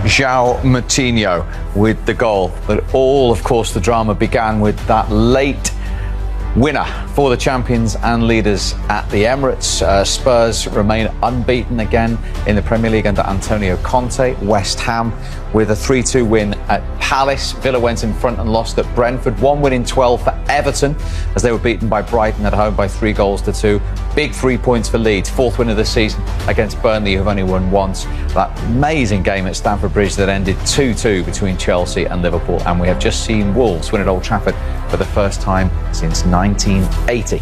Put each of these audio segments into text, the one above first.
João Moutinho with the goal. But all, of course, the drama began with that late winner for the champions and leaders at the Emirates. Spurs remain unbeaten again in the Premier League under Antonio Conte. West Ham with a 3-2 win at Palace. Villa went in front and lost at Brentford. 1 win in 12 for Everton as they were beaten by Brighton at home by 3-2. Big 3 points for Leeds. 4th win of the season against Burnley, who've only won once. That amazing game at Stamford Bridge that ended 2-2 between Chelsea and Liverpool. And we have just seen Wolves win at Old Trafford for the first time since 1980.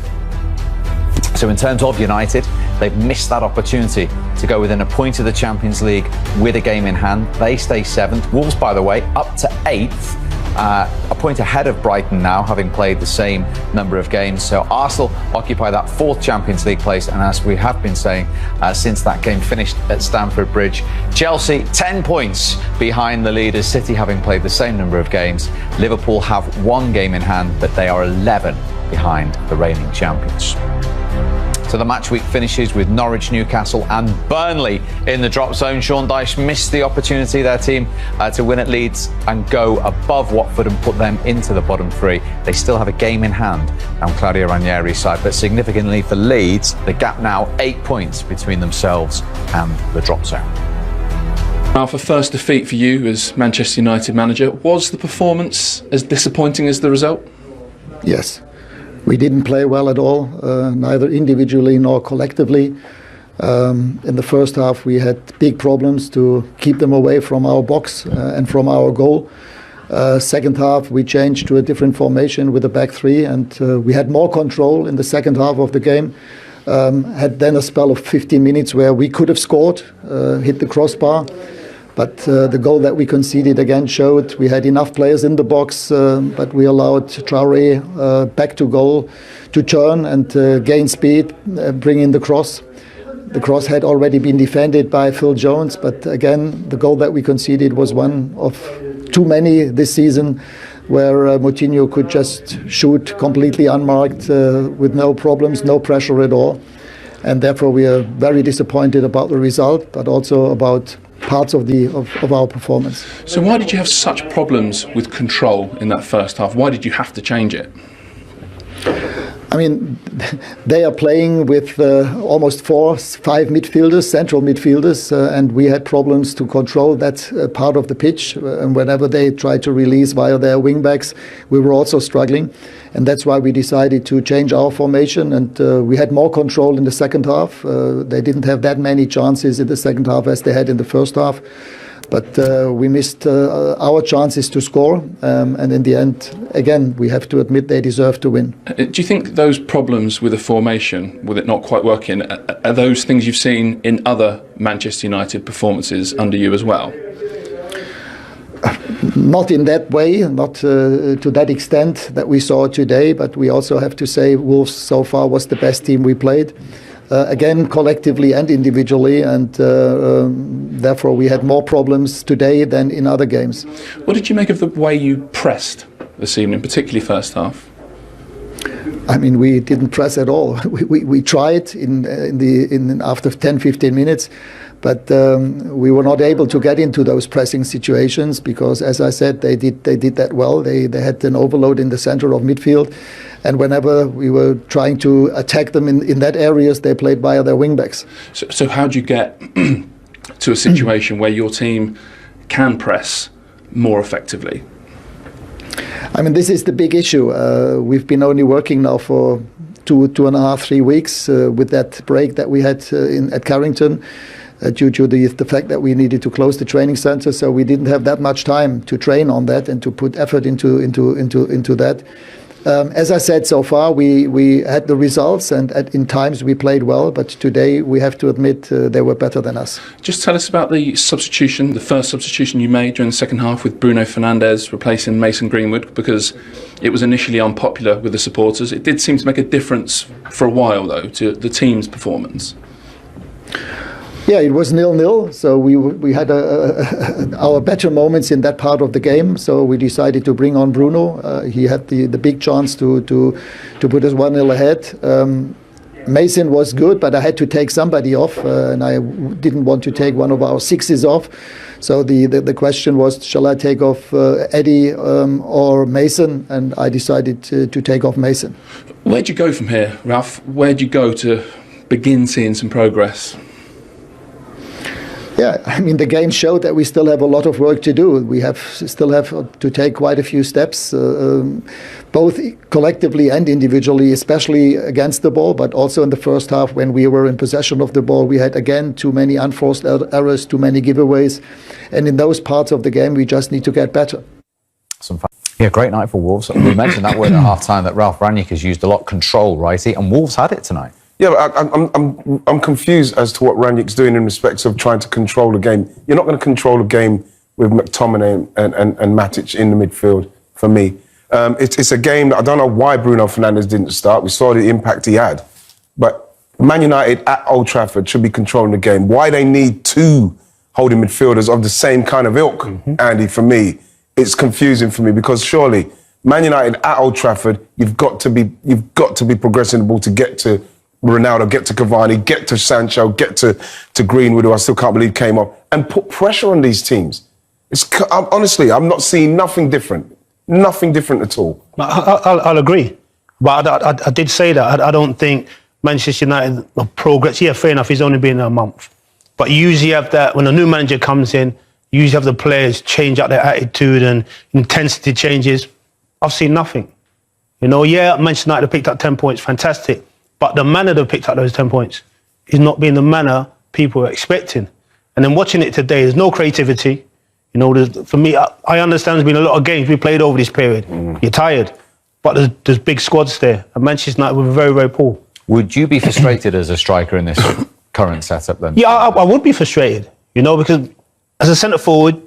So in terms of United, they've missed that opportunity to go within a point of the Champions League with a game in hand. They stay 7th. Wolves, by the way, up to 8th. A point ahead of Brighton now, having played the same number of games. So Arsenal occupy that 4th Champions League place, and as we have been saying since that game finished at Stamford Bridge, Chelsea 10 points behind the leaders, City having played the same number of games. Liverpool have 1 game in hand, but they are 11 behind the reigning champions. So the match week finishes with Norwich, Newcastle and Burnley in the drop zone. Sean Dyche missed the opportunity, their team, to win at Leeds and go above Watford and put them into the bottom 3. They still have a game in hand on Claudio Ranieri's side, but significantly for Leeds, the gap now 8 points between themselves and the drop zone. Ralf, a first defeat for you as Manchester United manager. Was the performance as disappointing as the result? Yes. We didn't play well at all, neither individually nor collectively. In the first half, we had big problems to keep them away from our box and from our goal. Second half, we changed to a different formation with a back 3, and we had more control in the second half of the game. Had then a spell of 15 minutes where we could have scored, hit the crossbar. But the goal that we conceded again showed we had enough players in the box, but we allowed Traoré back to goal to turn and gain speed, bring in the cross. The cross had already been defended by Phil Jones, but again, the goal that we conceded was one of too many this season, where Moutinho could just shoot completely unmarked with no problems, no pressure at all. And therefore we are very disappointed about the result, but also about parts of our performance. So why did you have such problems with control in that first half? Why did you have to change it? I mean, they are playing with almost 4-5 midfielders, central midfielders, and we had problems to control that part of the pitch. And whenever they tried to release via their wing-backs, we were also struggling. And that's why we decided to change our formation, and we had more control in the second half. They didn't have that many chances in the second half as they had in the first half. But we missed our chances to score, and in the end, again, we have to admit they deserve to win. Do you think those problems with the formation, with it not quite working, are those things you've seen in other Manchester United performances under you as well? Not in that way, not to that extent that we saw today, but we also have to say Wolves so far was the best team we played. Again, collectively and individually, and therefore we had more problems today than in other games. What did you make of the way you pressed this evening, particularly first half? I mean, we didn't press at all. We tried in after 10-15 minutes, but we were not able to get into those pressing situations because, as I said, they did that well. They had an overload in the center of midfield, and whenever we were trying to attack them in that areas, they played via their wingbacks. So how do you get to a situation where your team can press more effectively? I mean, this is the big issue. We've been only working now for 2.5, 3 weeks with that break that we had at Carrington. Due to the fact that we needed to close the training center, so we didn't have that much time to train on that and to put effort into that. As I said, so far we had the results, and in times we played well, but today we have to admit they were better than us. Just tell us about the substitution, the first substitution you made during the second half with Bruno Fernandes replacing Mason Greenwood, because it was initially unpopular with the supporters. It did seem to make a difference for a while, though, to the team's performance. Yeah, it was 0-0, so we had our better moments in that part of the game. So we decided to bring on Bruno. He had the big chance to put us 1-0 ahead. Mason was good, but I had to take somebody off, and I didn't want to take one of our sixes off. So the question was, shall I take off Eddie or Mason? And I decided to take off Mason. Where'd you go from here, Ralf? Where'd you go to begin seeing some progress? Yeah, I mean, the game showed that we still have a lot of work to do. We still have to take quite a few steps, both collectively and individually, especially against the ball, but also in the first half when we were in possession of the ball. We had, again, too many unforced errors, too many giveaways. And in those parts of the game, we just need to get better. Yeah, great night for Wolves. We mentioned that word at half-time that Ralf Rangnick has used a lot, control, right? And Wolves had it tonight. Yeah, but I'm confused as to what Rangnick's doing in respect of trying to control the game. You're not going to control a game with McTominay and Matic in the midfield, for me. It's a game that I don't know why Bruno Fernandes didn't start. We saw the impact he had. But Man United at Old Trafford should be controlling the game. Why they need two holding midfielders of the same kind of ilk, Andy, for me, it's confusing for me, because surely Man United at Old Trafford, you've got to be progressing the ball to get to Ronaldo, get to Cavani, get to Sancho, get to Greenwood, who I still can't believe came up, and put pressure on these teams. Honestly, I'm not seeing nothing different at all. I'll agree, but I did say that I don't think Manchester United progress. Yeah, fair enough. He's only been a month, but you usually have that when a new manager comes in. You usually have the players change up their attitude and intensity changes. I've seen nothing. You know, yeah, Manchester United have picked up 10 points, fantastic. But the manner they've picked up those 10 points is not being the manner people are expecting. And then watching it today, there's no creativity. You know, for me, I understand there's been a lot of games we played over this period. You're tired. But there's big squads there. And Manchester United were very, very poor. Would you be frustrated as a striker in this current setup then? Yeah, I would be frustrated, you know, because as a centre forward,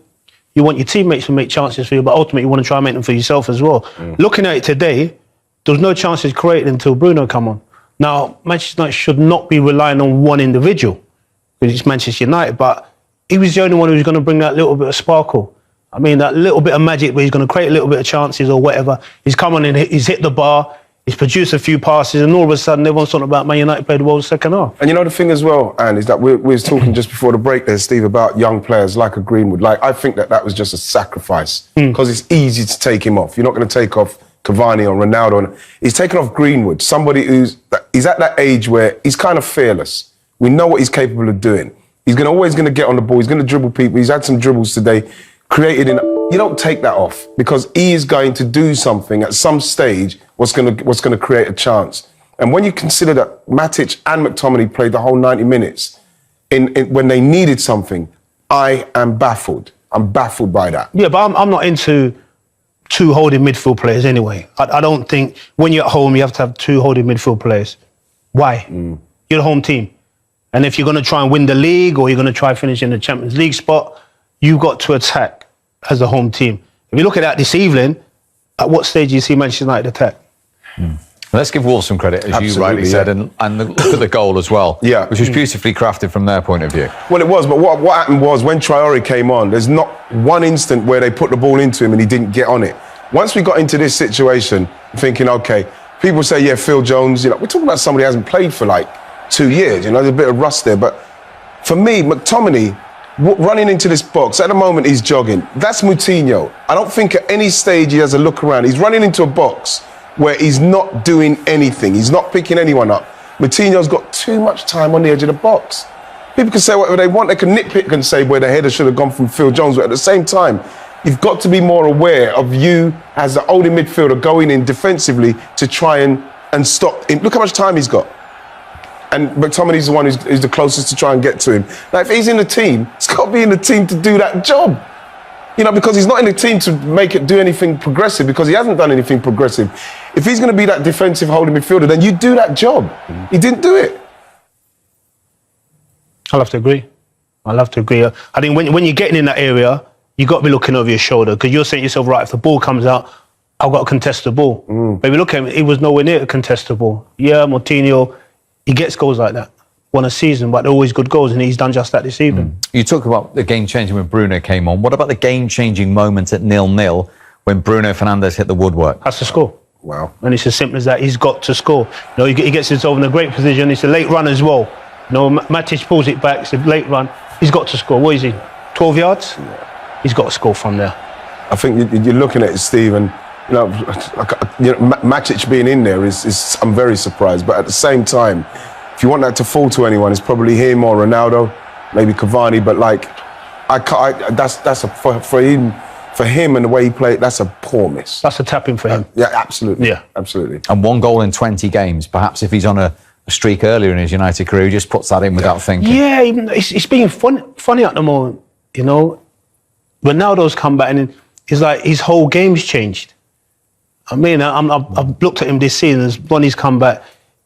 you want your teammates to make chances for you, but ultimately you want to try and make them for yourself as well. Looking at it today, there was no chances created until Bruno come on. Now, Manchester United should not be relying on one individual, because it's Manchester United, but he was the only one who was going to bring that little bit of sparkle. I mean, that little bit of magic where he's going to create a little bit of chances or whatever. He's come on and he's hit the bar, he's produced a few passes, and all of a sudden everyone's talking about Man United played well the second half. And you know the thing as well, Anne, is that we were talking just before the break there, Steve, about young players like a Greenwood. Like, I think that was just a sacrifice, because it's easy to take him off. You're not going to take off Cavani or Ronaldo. He's taken off Greenwood, somebody he's at that age where he's kind of fearless. We know what he's capable of doing. He's always going to get on the ball. He's going to dribble people. He's had some dribbles today. You don't take that off, because he is going to do something at some stage what's going to create a chance. And when you consider that Matic and McTominay played the whole 90 minutes when they needed something, I am baffled. I'm baffled by that. Yeah, but I'm not into two holding midfield players anyway. I don't think when you're at home you have to have two holding midfield players. Why? You're the home team. And if you're going to try and win the league, or you're going to try finish in the Champions League spot, you've got to attack as a home team. If you look at that this evening, at what stage do you see Manchester United attack? Let's give Wolves some credit, as you rightly said, and look at the goal as well, which was beautifully crafted from their point of view. Well, it was, but what happened was when Traore came on, there's not one instant where they put the ball into him and he didn't get on it. Once we got into this situation, thinking, okay, people say, yeah, Phil Jones, you know, we're talking about somebody who hasn't played for like 2 years, you know, there's a bit of rust there. But for me, McTominay, running into this box, at the moment he's jogging. That's Moutinho. I don't think at any stage he has a look around. He's running into a box where he's not doing anything. He's not picking anyone up. Moutinho's got too much time on the edge of the box. People can say whatever they want. They can nitpick and say where the header should have gone from Phil Jones. But at the same time, you've got to be more aware of you as the holding midfielder going in defensively to try and stop him. Look how much time he's got. And McTominay's the one who's the closest to try and get to him. Now, if he's in the team, he's got to be in the team to do that job. You know, because he's not in the team to make it do anything progressive, because he hasn't done anything progressive. If he's going to be that defensive holding midfielder, then you do that job. He didn't do it. I'll have to agree. I think when you're getting in that area, you've got to be looking over your shoulder, because you're saying to yourself, right, if the ball comes out, I've got to contest the ball. But if you look at him, he was nowhere near to contest the ball. Yeah, Moutinho, he gets goals like that. Won a season, but they're always good goals, and he's done just that this evening. You talk about the game-changing when Bruno came on. What about the game-changing moment at 0-0 when Bruno Fernandes hit the woodwork? Has to score. Wow. And it's as simple as that. He's got to score. You know, he gets himself in a great position. It's a late run as well. You know, Matic pulls it back. It's a late run. He's got to score. What is he? 12 yards. He's got to score from there. I think you're looking at it, Steve, and Matic being in there is I'm very surprised. But at the same time, if you want that to fall to anyone, it's probably him or Ronaldo, maybe Cavani. But like, for him and the way he played, that's a poor miss. That's a tap-in for him. Yeah, absolutely. Yeah, absolutely. And 1 goal in 20 games. Perhaps if he's on a streak earlier in his United career, he just puts that in without thinking. Yeah, it's being funny at the moment. You know, Ronaldo's come back and it's like his whole game's changed. I mean, I've looked at him this season as Ronnie's come back.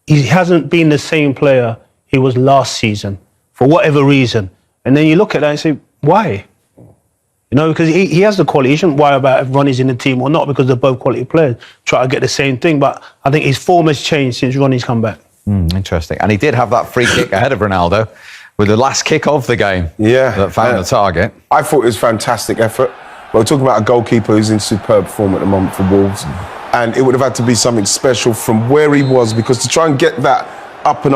He hasn't been the same player he was last season for whatever reason. And then you look at that and say, why? You know, because he has the quality. He shouldn't worry about if Ronnie's in the team or not because they're both quality players. Try to get the same thing. But I think his form has changed since Ronnie's come back. Interesting. And he did have that free kick ahead of Ronaldo with the last kick of the game. Yeah. That found the target. I thought it was fantastic effort. But we're talking about a goalkeeper who's in superb form at the moment for Wolves. And it would have had to be something special from where he was, because to try and get that up and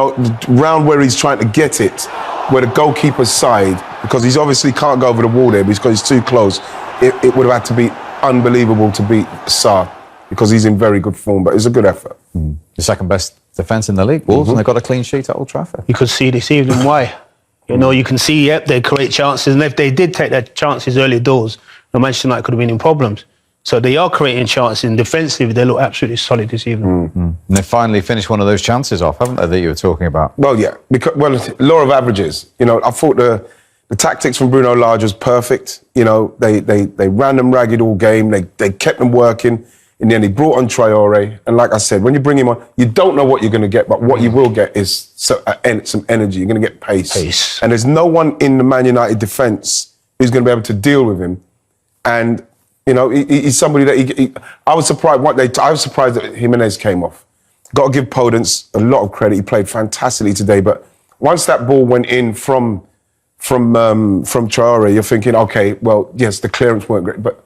round where he's trying to get it, where the goalkeeper's side, because he's obviously can't go over the wall there because he's too close, it would have had to be unbelievable to beat Sarr, because he's in very good form, but it's a good effort. The second best defence in the league, Wolves, and they've got a clean sheet at Old Trafford. You could see this evening why. You know, you can see, yep, they create chances, and if they did take their chances early doors, Manchester United could have been in problems. So they are creating chances, and defensively they look absolutely solid this evening. And they finally finished one of those chances off, haven't they, that you were talking about? Well, yeah, because law of averages. You know, I thought the tactics from Bruno Lage was perfect. You know, they ran them ragged all game. They kept them working. In the end, he brought on Traore, and like I said, when you bring him on, you don't know what you're going to get, but what you will get is some energy. You're going to get pace. And there's no one in the Man United defence who's going to be able to deal with him. And you know, he's somebody that I was surprised. I was surprised that Jimenez came off. Got to give Podence a lot of credit. He played fantastically today. But once that ball went in from Traore, you're thinking, okay, well, yes, the clearance weren't great, but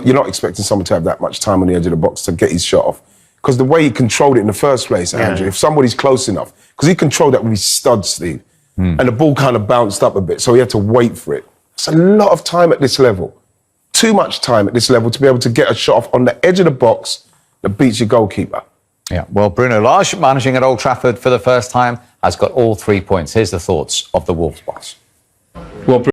you're not expecting someone to have that much time on the edge of the box to get his shot off. Because the way he controlled it in the first place, Andrew, if somebody's close enough, because he controlled that with his stud, Steve, and the ball kind of bounced up a bit, so he had to wait for it. It's a lot of time at this level. Too much time at this level to be able to get a shot off on the edge of the box that beats your goalkeeper. Yeah, well, Bruno Lage, managing at Old Trafford for the first time, has got all 3 points. Here's the thoughts of the Wolves boss. Well,